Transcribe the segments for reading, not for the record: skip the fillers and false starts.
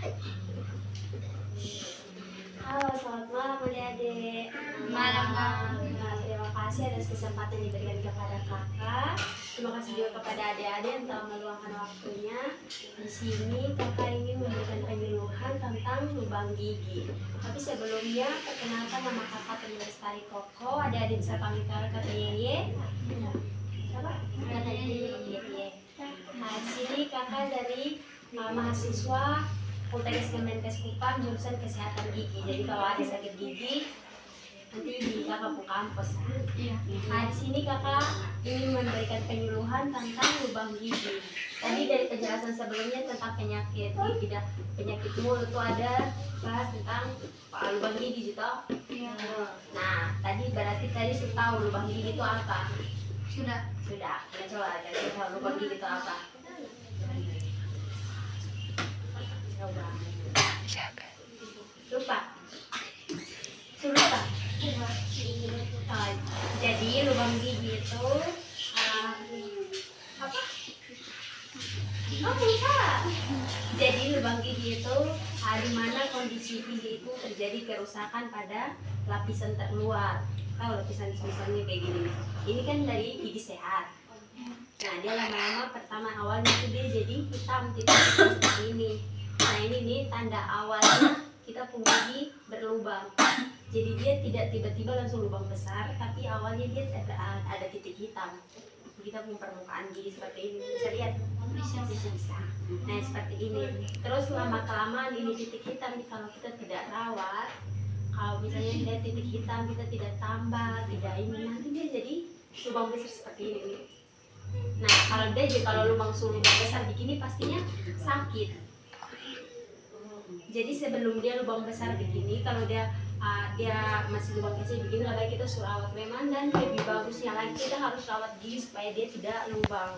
Halo, selamat malam adik-adik. Malam, Kak. Nah, terima kasih atas kesempatan yang diberikan kepada kakak. Terima kasih juga kepada adik-adik yang telah meluangkan waktunya. Di sini kakak ingin memberikan penyuluhan tentang lubang gigi. Tapi sebelumnya, perkenalkan nama kakak Lestari Koko. Adik-adik bisa panggil kakak kata Yeye. Siapa? Kata Yeye. Nah, di sini kakak dari mahasiswa Poltekkes Kemenkes Kupang jurusan Kesehatan Gigi. Jadi kalau ada sakit gigi nanti di kakak Bu kampus. Nah, di sini kakak ingin memberikan penyuluhan tentang lubang gigi. Tadi dari penjelasan sebelumnya tentang penyakit gigi dan penyakit mulut itu ada bahas tentang lubang gigi gitu. Nah, berarti tadi sudah tahu lubang gigi itu apa? Sudah. Sudah. Kita coba kasih tahu lubang gigi itu apa. Lupa. Jadi lubang gigi itu apa? Oh, lupa. Jadi lubang gigi itu di mana kondisi gigi itu terjadi kerusakan pada lapisan terluar. Tahu lapisan misalnya kayak gini. Ini kan dari gigi sehat. Nah, dia lama-lama pertama awalnya itu dia jadi hitam seperti ini. Nah, ini nih tanda awalnya kita punya gigi berlubang. Jadi dia tidak tiba-tiba langsung lubang besar, tapi awalnya dia ada titik hitam. Kita punya permukaan gigi seperti ini, bisa lihat? Bisa. Nah, seperti ini. Terus lama kelamaan ini titik hitam nih kalau kita tidak rawat, kalau misalnya dia titik hitam kita tidak tambah, tidak ini, nanti dia jadi lubang besar seperti ini. Nah, kalau lubang besar begini pastinya sakit. Jadi sebelum dia lubang besar begini, kalau dia masih lubang kecil begini, lebih baik kita suruh rawat memang, dan lebih bagusnya lagi kita harus rawat gigi supaya dia tidak lubang.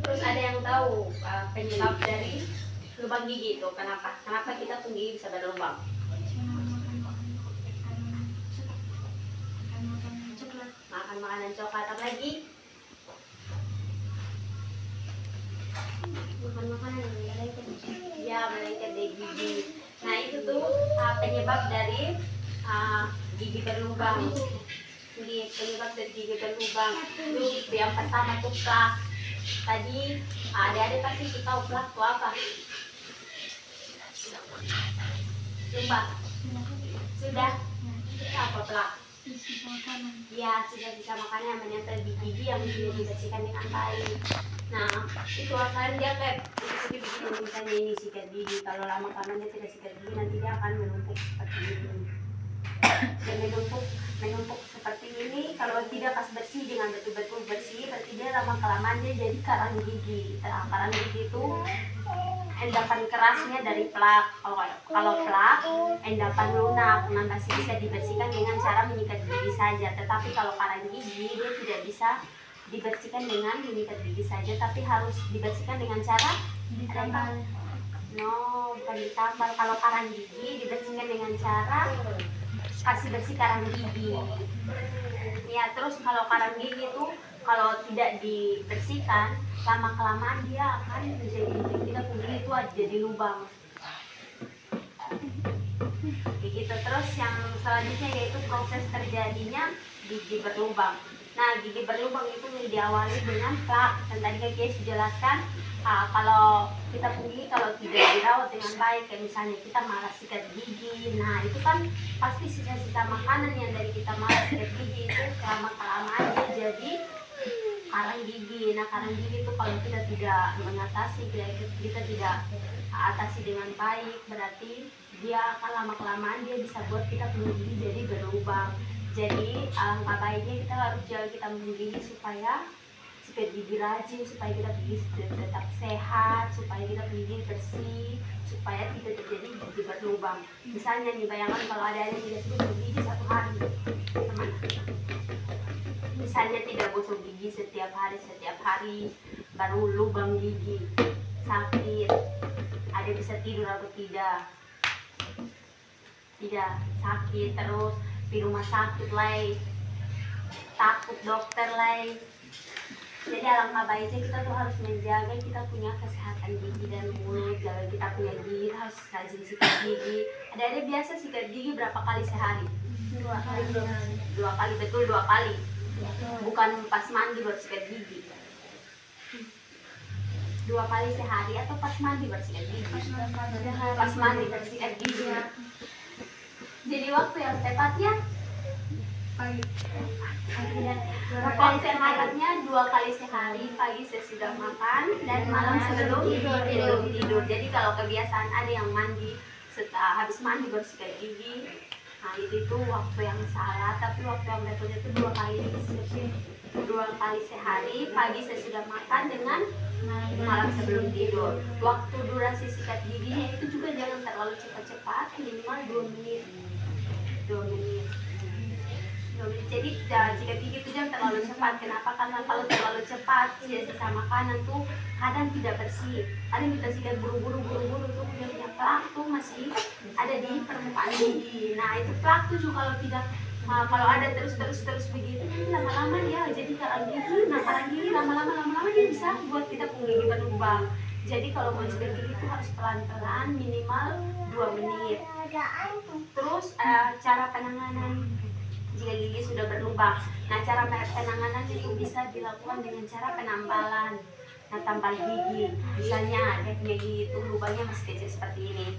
Terus ada yang tahu penyebab dari lubang gigi itu kenapa? Kenapa kita punya gigi bisa berlubang? Makan makanan coklat, apa lagi? Makan makanan yang melengket di gigi. Nah, itu tuh penyebab dari gigi berlubang. Ini penyebab dari gigi berlubang. Itu yang pertama tuh plak. Tadi adik-adik pasti sudah tahu plak itu apa? Lupa? Sudah? Apa plak? Ya, sisa-sisa makanan yang menempel di gigi yang tidak dibersihkan dengan baik. Nah, itu akan dia kayak seperti begini, misalnya ini sikat gigi. Kalau lama kelamaan dia tidak sikat gigi, nanti dia akan menumpuk seperti ini. Dan menumpuk seperti ini. Kalau tidak pas bersih dengan betul-betul bersih, berarti dia lama kelamaan dia jadi karang gigi. Karang gigi itu endapan kerasnya dari plak. Kalau plak endapan lunak, masih bisa dibersihkan dengan cara menyikat gigi saja. Tetapi kalau karang gigi dia tidak bisa dibersihkan dengan menyikat gigi saja, tapi harus dibersihkan dengan cara ditambal. No, bukan ditambal. Kalau karang gigi dibersihkan dengan cara kasih bersih karang gigi. Ya, terus kalau karang gigi itu kalau tidak dibersihkan, lama kelamaan dia akan menjadi kita punya itu jadi lubang. Begitu. Terus yang selanjutnya yaitu proses terjadinya gigi berlubang. Nah, gigi berlubang itu diawali dengan plak. Dan tadi Kak sudah jelaskan, kalau kita punya kalau tidak dirawat dengan baik, kayak misalnya kita malas sikat gigi, nah itu kan pasti sisa-sisa makanan yang dari kita malas sikat gigi itu lama-kelamaan dia jadi karang gigi. Nah, karang gigi itu kalau kita tidak mengatasi, kita tidak atasi dengan baik, berarti dia akan lama-kelamaan dia bisa buat kita punya gigi jadi berlubang. Jadi alangkah baiknya kita harus jaga kita gigi supaya gigi rajin, supaya kita gigi tetap sehat, supaya kita gigi bersih, supaya tidak terjadi gigi berlubang. Misalnya nih, bayangkan kalau ada yang tidak gosok gigi satu hari, teman. Misalnya tidak gosok gigi setiap hari, baru lubang gigi, sakit. Ada bisa tidur atau tidak? Tidak, sakit terus. Di rumah sakit lagi, takut dokter lagi. Jadi alangkah baiknya kita tuh harus menjaga kita punya kesehatan gigi dan mulut. Jaga kita punya gigi, harus rajin sikat gigi. Ada biasa sikat gigi berapa kali sehari? 2 kali. 2 kali, betul 2 kali. Bukan pas mandi baru sikat gigi. 2 kali sehari atau pas mandi baru sikat gigi? Pas mandi baru sikat gigi. Jadi waktu yang tepatnya Pagi. kali sehatnya 2 kali sehari, pagi sesudah makan dan malam sebelum tidur. Jadi kalau kebiasaan ada yang mandi setelah habis mandi baru sikat gigi, nah itu waktu yang salah. Tapi waktu yang betulnya itu 2 kali sehari, pagi sesudah makan dengan malam sebelum tidur. Waktu durasi sikat giginya itu juga jangan terlalu cepat-cepat, minimal 2 menit. 2 menit. Jadi sikat gigi itu jangan terlalu cepat. Kenapa? Karena kalau terlalu cepat sisa makanan tuh kadang tidak bersih. Kadang kita sikat buru-buru tuh dia punya plak tuh masih ada di permukaan gigi. Nah itu plak tuh juga kalau tidak kalau ada terus begitu lama-lama dia jadi karang gigi. Nah karang gigi lama-lama dia bisa buat kita punya gigi berlubang. Jadi kalau mau sikat gigi itu harus pelan-pelan, minimal 2 menit. Terus cara penanganan jika gigi sudah berlubang. Nah, cara penanganan itu bisa dilakukan dengan cara penambalan. Nah, tambal gigi. Misalnya dia punya gigi itu lubangnya masih kecil seperti ini.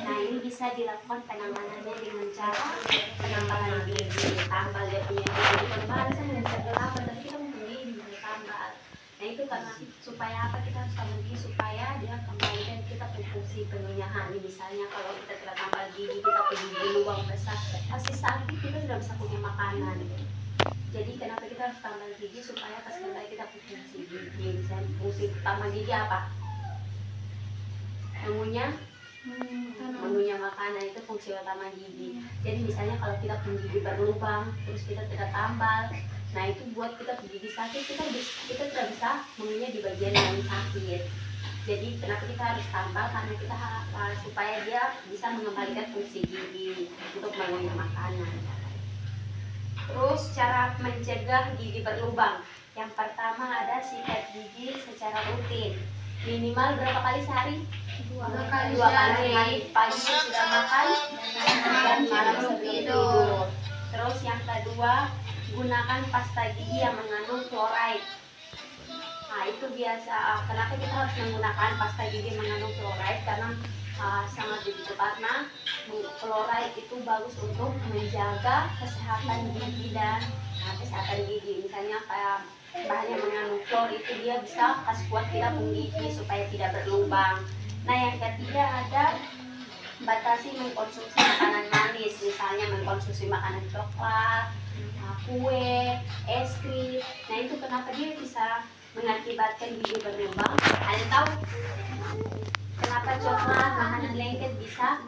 Nah, ini bisa dilakukan penanganannya dengan cara penambalan gigi. Tambal dia punya gigi tebal, saya nggak bisa berapa, tapi kita punya gigi tambal. Nah, itu karena supaya apa kita harus tambal gigi supaya dia kembali dan kita fungsi penuhnya. Misalnya kalau kita tidak tambal gigi, kita punya gigi lubang besar, pasti sakit, kita tidak bisa punya makanan. Jadi kenapa kita harus tambal gigi supaya pas kembali kita punya fungsi gigi. Misalnya fungsi utama gigi apa? Menunya makanan itu fungsi utama gigi. Jadi misalnya kalau kita punya gigi berlubang, terus kita tidak tambal, nah itu buat kita punya gigi sakit, kita tidak bisa menunya di bagian yang sakit. Jadi kenapa kita harus tambal? Karena kita harap supaya dia bisa mengembalikan fungsi gigi untuk mengunyah makanan. Terus cara mencegah gigi berlubang. Yang pertama ada sikat gigi secara rutin. Minimal berapa kali sehari? 2 kali sehari. Pagi sudah makan dan malam sebelum tidur. Terus yang kedua, gunakan pasta gigi yang mengandung fluoride. Nah itu biasa. Kenapa kita harus menggunakan pasta gigi mengandung fluoride? Karena sangat begitu, karena fluoride itu bagus untuk menjaga kesehatan gigi dan kesehatan gigi. Misalnya kayak bahan yang mengandung fluor itu dia bisa kasih kuat kita gigi supaya tidak berlubang. Nah yang ketiga ada batasi mengkonsumsi makanan manis, misalnya mengkonsumsi makanan coklat, kue, es krim. Nah itu kenapa dia bisa mengakibatkan gigi berlubang? Ada tahu kenapa coklat, makanan lengket bisa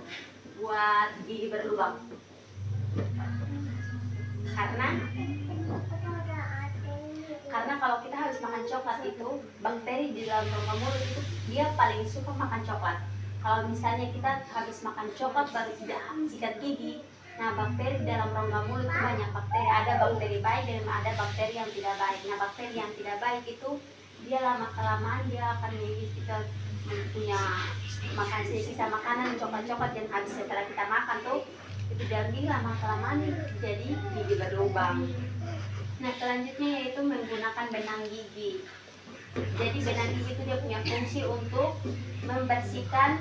buat gigi berlubang? Karena kalau kita harus makan coklat itu, bakteri di dalam rongga mulut itu dia paling suka makan coklat. Kalau misalnya kita habis makan coklat baru tidak sikat gigi, nah bakteri di dalam rongga mulut itu banyak bakteri. Ada bakteri baik dan ada bakteri yang tidak baik. Nah bakteri yang tidak baik itu dia lama kelamaan dia akan menjadi kita punya makan sisa makanan coklat-coklat yang habis setelah kita makan tuh itu jadi lama kelamaan jadi gigi berlubang. Nah selanjutnya yaitu menggunakan benang gigi. Jadi benang gigi itu dia punya fungsi untuk membersihkan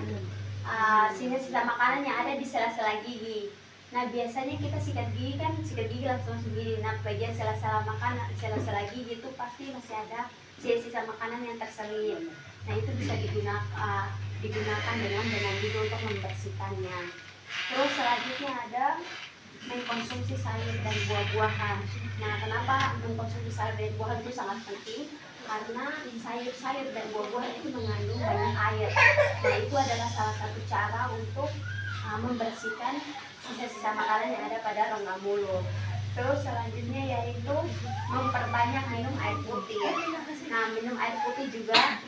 sisa-sisa makanan yang ada di sela-sela gigi. Nah biasanya kita sikat gigi langsung gigi. Nah bagian sela-sela makanan, sela-sela gigi itu pasti masih ada sisa-sisa makanan yang terselip. Nah itu bisa digunakan dengan benang gigi untuk membersihkannya. Terus selanjutnya ada mengkonsumsi sayur dan buah-buahan. Nah kenapa mengkonsumsi sayur dan buah itu sangat penting? Karena sayur-sayur dan buah-buahan itu mengandung banyak air. Nah itu adalah salah satu cara untuk membersihkan sisa-sisa makanan yang ada pada rongga mulut. Terus selanjutnya yaitu memperbanyak minum air putih. Nah minum air putih juga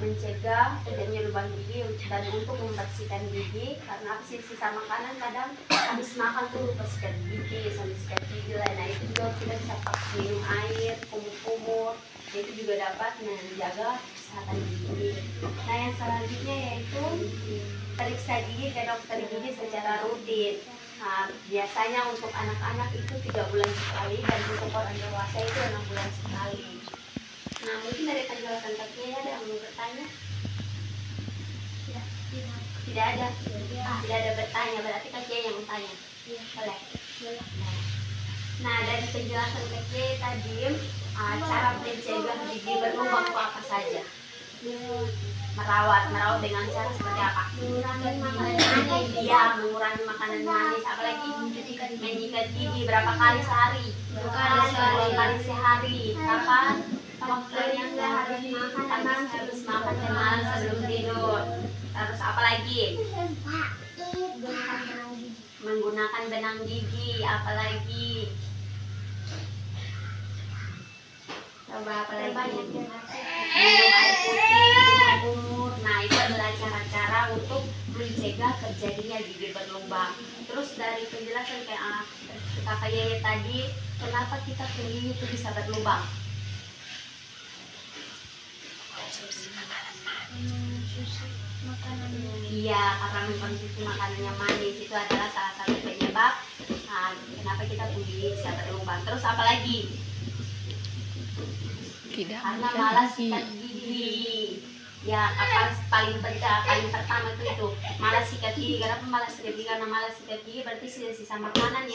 mencegah terjadinya lubang gigi dan untuk membersihkan gigi, karena sisa makanan kadang habis makan tuh lupa sikat gigi sampai sikat gigi lah. Nah itu juga kita bisa pakai minum air, kumur-kumur itu juga dapat menjaga kesehatan gigi. Nah, yang selanjutnya yaitu periksa gigi ke dokter gigi secara rutin. Nah, biasanya untuk anak-anak itu 3 bulan sekali dan untuk orang dewasa itu 6 bulan sekali. Nah, mungkin dari penjelasan kakeknya ada yang mau bertanya? Tidak ada. Tidak ada bertanya, berarti kakek yang bertanya. Boleh. Nah, dari penjelasan kakek tadi, cara mencegah gigi berlubang itu apa saja? Merawat dengan cara seperti apa? Mengurangi makanan manis. Iya, mengurangi makanan manis. Apalagi menyikat gigi berapa kali sehari? 2 kali sehari. 2 kali sehari. Kapan? Waktunya Habis makan habis makan dan dan malam sebelum tidur. Terus apa lagi? Menggunakan benang gigi. Apalagi? Coba apa lagi? Minum air putih, kumur. Nah, itu adalah cara-cara untuk mencegah terjadinya gigi berlubang. Terus dari penjelasan kayak kakak Yaya tadi, kenapa kita gigi itu bisa berlubang? Iya, karena mengkonsumsi makanan yang manis itu adalah salah satu penyebab kenapa kita gigi bisa berlubang. Terus apa lagi? Karena malas sikat gigi. Ya, apa paling pertama itu malas sikat gigi. Kenapa malas sikat gigi? Karena malas sikat gigi berarti sisa-sisa makanan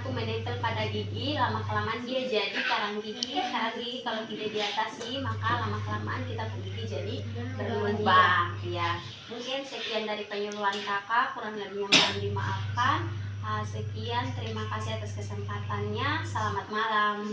tuh menempel pada gigi, lama kelamaan dia jadi karang gigi. Karang gigi kalau tidak diatasi maka lama kelamaan kita gigi jadi berlubang. Ya, mungkin sekian dari penyuluhan kakak, kurang lebihnya mohon dimaafkan. Sekian, terima kasih atas kesempatannya. Selamat malam.